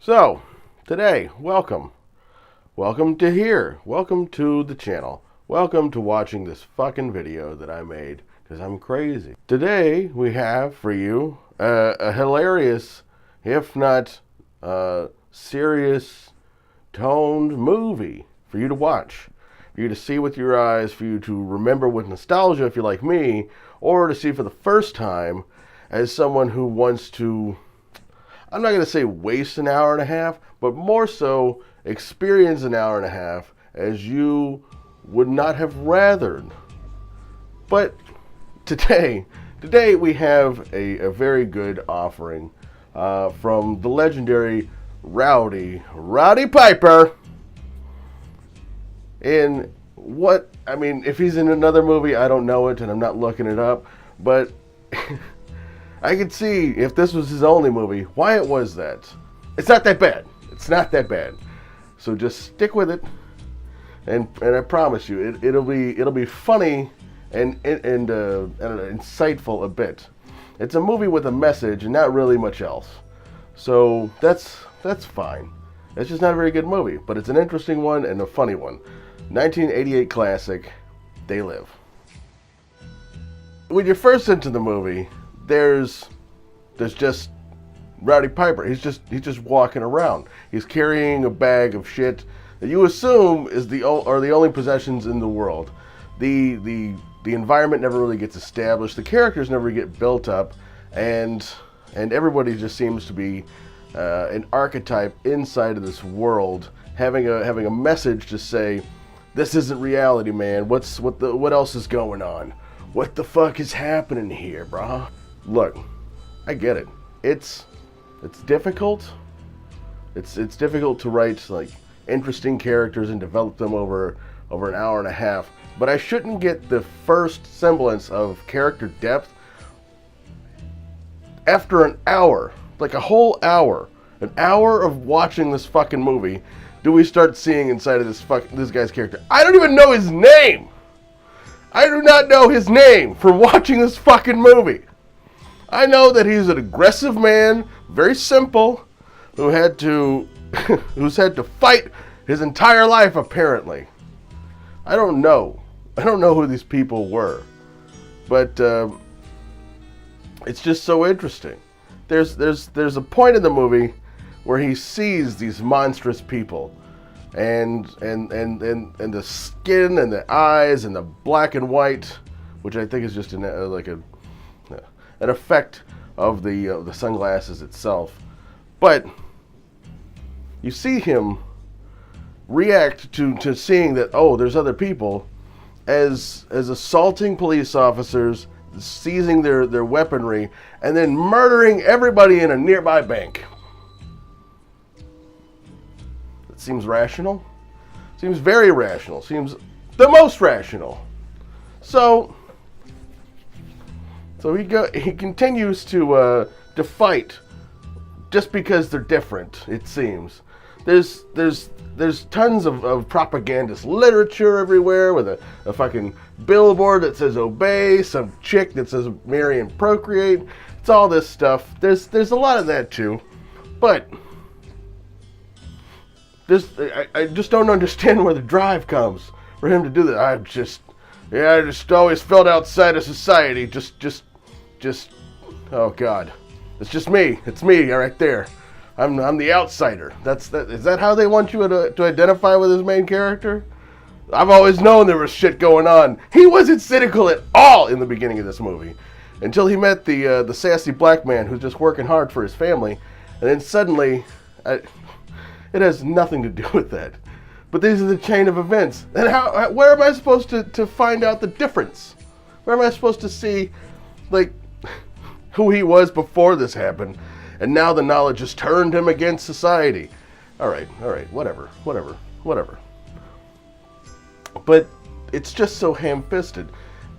So, today, welcome. Welcome to here. Welcome to the channel. Welcome to watching this fucking video that I made, because I'm crazy. Today, we have for you a hilarious, if not serious, toned movie for you to watch. For you to see with your eyes, for you to remember with nostalgia if you're like me, or to see for the first time as someone who wants to, I'm not going to say waste an hour and a half, but more so experience an hour and a half as you would not have rathered. But today we have a very good offering from the legendary Roddy Piper. In what, I mean, if he's in another movie, I don't know it and I'm not looking it up, but I could see if this was his only movie, why it was that. It's not that bad. It's not that bad. So just stick with it, and I promise you, it'll be funny and insightful a bit. It's a movie with a message and not really much else. So that's fine. It's just not a very good movie, but it's an interesting one and a funny one. 1988 classic, They Live. When you're first into the movie, there's just Roddy Piper. He's just walking around. He's carrying a bag of shit that you assume are the only possessions in the world. The environment never really gets established. The characters never get built up, and everybody just seems to be an archetype inside of this world, having a message to say, this isn't reality, man. What else is going on? What the fuck is happening here, brah? Look, I get it. It's difficult. It's difficult to write like interesting characters and develop them over an hour and a half. But I shouldn't get the first semblance of character depth after an hour, like a whole hour, an hour of watching this fucking movie. Do we start seeing inside of this guy's character? I don't even know his name. I do not know his name from watching this fucking movie. I know that he's an aggressive man, very simple, who's had to fight his entire life apparently. I don't know who these people were, but it's just so interesting. There's a point in the movie where he sees these monstrous people, and the skin and the eyes and the black and white, which I think is just an effect of the sunglasses itself. But you see him react to seeing that, oh, there's other people, as assaulting police officers, seizing their weaponry, and then murdering everybody in a nearby bank. It seems rational. Seems very rational. Seems the most rational. So he continues to fight just because they're different, it seems. There's tons of propagandist literature everywhere with a fucking billboard that says obey, some chick that says marry and procreate. It's all this stuff. There's a lot of that too. But I just don't understand where the drive comes for him to do that. I just always felt outside of society. Just oh God. It's just me. It's me right there. I'm the outsider. Is that how they want you to identify with his main character? I've always known there was shit going on. He wasn't cynical at all in the beginning of this movie, until he met the sassy black man who's just working hard for his family, and then suddenly, it has nothing to do with that. But these are the chain of events. And where am I supposed to find out the difference? Where am I supposed to see, like, who he was before this happened, and now the knowledge has turned him against society? All right, whatever. But it's just so ham-fisted.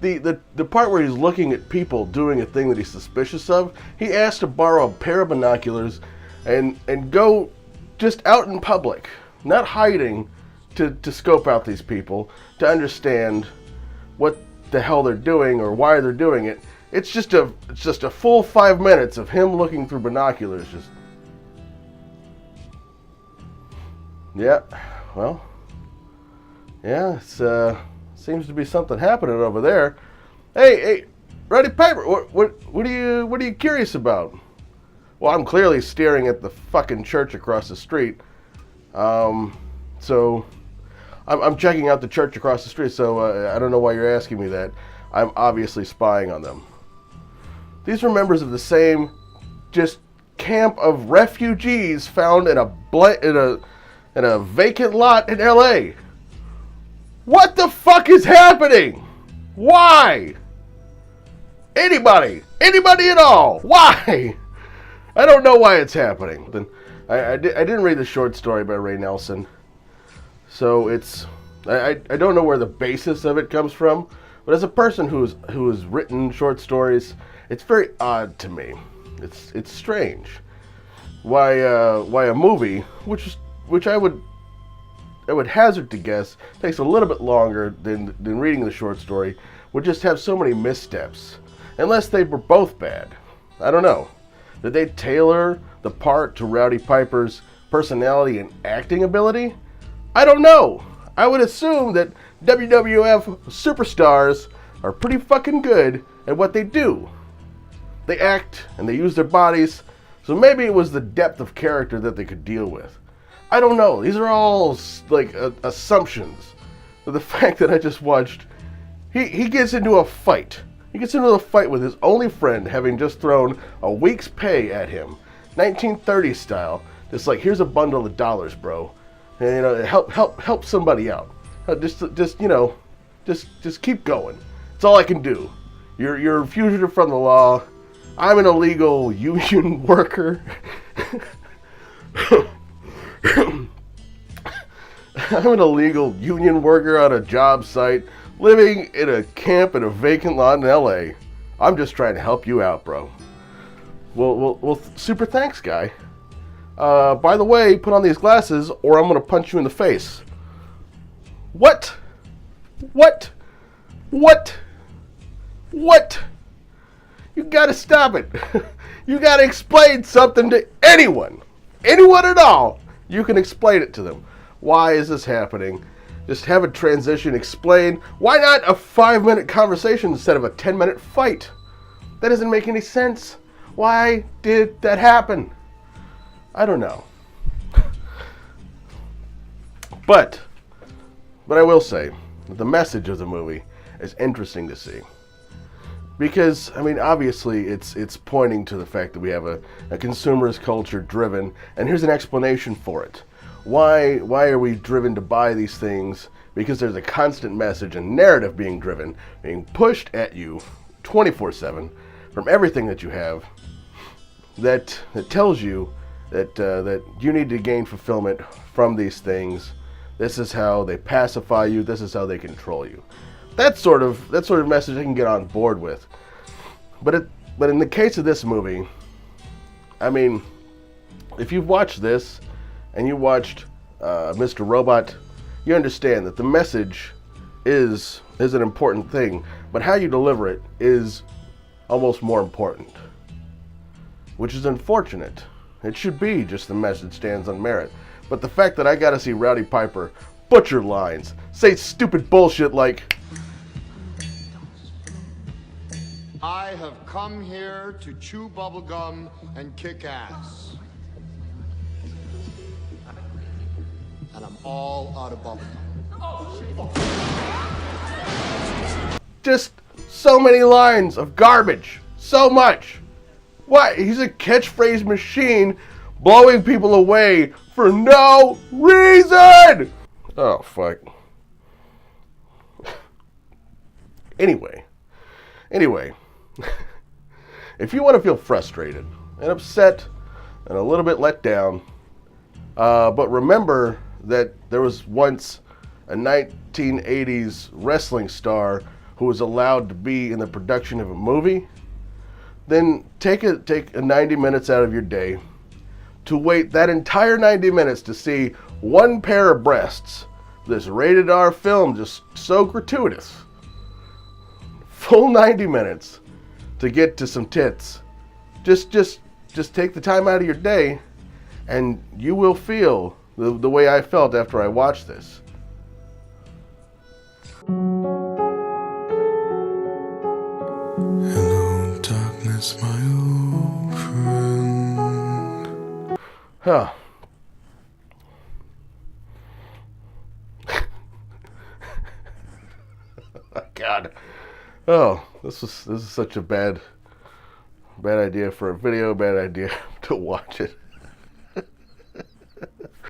The part where he's looking at people doing a thing that he's suspicious of, he asked to borrow a pair of binoculars and go just out in public, not hiding, to scope out these people, to understand what the hell they're doing or why they're doing it. It's just a full 5 minutes of him looking through binoculars, Yeah, well, yeah, it's seems to be something happening over there. Hey, Roddy Piper, what are you curious about? Well, I'm clearly staring at the fucking church across the street. So I'm checking out the church across the street. So I don't know why you're asking me that. I'm obviously spying on them. These were members of the same, just camp of refugees found in a vacant lot in L.A. What the fuck is happening? Why? Anybody at all? Why? I don't know why it's happening. Then I didn't read the short story by Ray Nelson, so I don't know where the basis of it comes from. But as a person who has written short stories, it's very odd to me. It's strange. Why a movie, which I would hazard to guess takes a little bit longer than reading the short story, would just have so many missteps. Unless they were both bad. I don't know. Did they tailor the part to Rowdy Piper's personality and acting ability? I don't know. I would assume that WWF superstars are pretty fucking good at what they do. They act and they use their bodies, so maybe it was the depth of character that they could deal with. I don't know. These are all like assumptions. But the fact that I just watched, he gets into a fight. He gets into a fight with his only friend, having just thrown a week's pay at him, 1930s style. Just like, here's a bundle of dollars, bro, and help somebody out. Just keep going. It's all I can do. You're a fugitive from the law. I'm an illegal union worker. I'm an illegal union worker on a job site, living in a camp in a vacant lot in L.A. I'm just trying to help you out, bro. Well, super thanks, guy. By the way, put on these glasses or I'm going to punch you in the face. What? You gotta stop it. You gotta explain something to anyone. Anyone at all. You can explain it to them. Why is this happening? Just have a transition, explain. Why not a 5-minute conversation instead of a 10-minute fight? That doesn't make any sense. Why did that happen? I don't know. But I will say that the message of the movie is interesting to see. Because, I mean, obviously it's pointing to the fact that we have a consumerist culture driven, and here's an explanation for it. Why are we driven to buy these things? Because there's a constant message and narrative being pushed at you 24/7 from everything that you have that tells you that you need to gain fulfillment from these things. This is how they pacify you. This is how they control you. That sort of message I can get on board with. But in the case of this movie, I mean, if you've watched this and you watched Mr. Robot, you understand that the message is an important thing, but how you deliver it is almost more important, which is unfortunate. It should be just the message stands on merit. But the fact that I gotta see Rowdy Piper butcher lines, say stupid bullshit like, I have come here to chew bubblegum and kick ass. And I'm all out of bubblegum. just so many lines of garbage. So much. What? He's a catchphrase machine blowing people away for no reason! Oh, fuck. Anyway, if you want to feel frustrated and upset and a little bit let down, but remember that there was once a 1980s wrestling star who was allowed to be in the production of a movie, then take 90 minutes out of your day to wait that entire 90 minutes to see one pair of breasts. This rated R film just so gratuitous. Full 90 minutes to get to some tits. Just take the time out of your day and you will feel the way I felt after I watched this. Hello, darkness, my old friend. Huh. God. Oh, this is such a bad idea for a video, bad idea to watch it.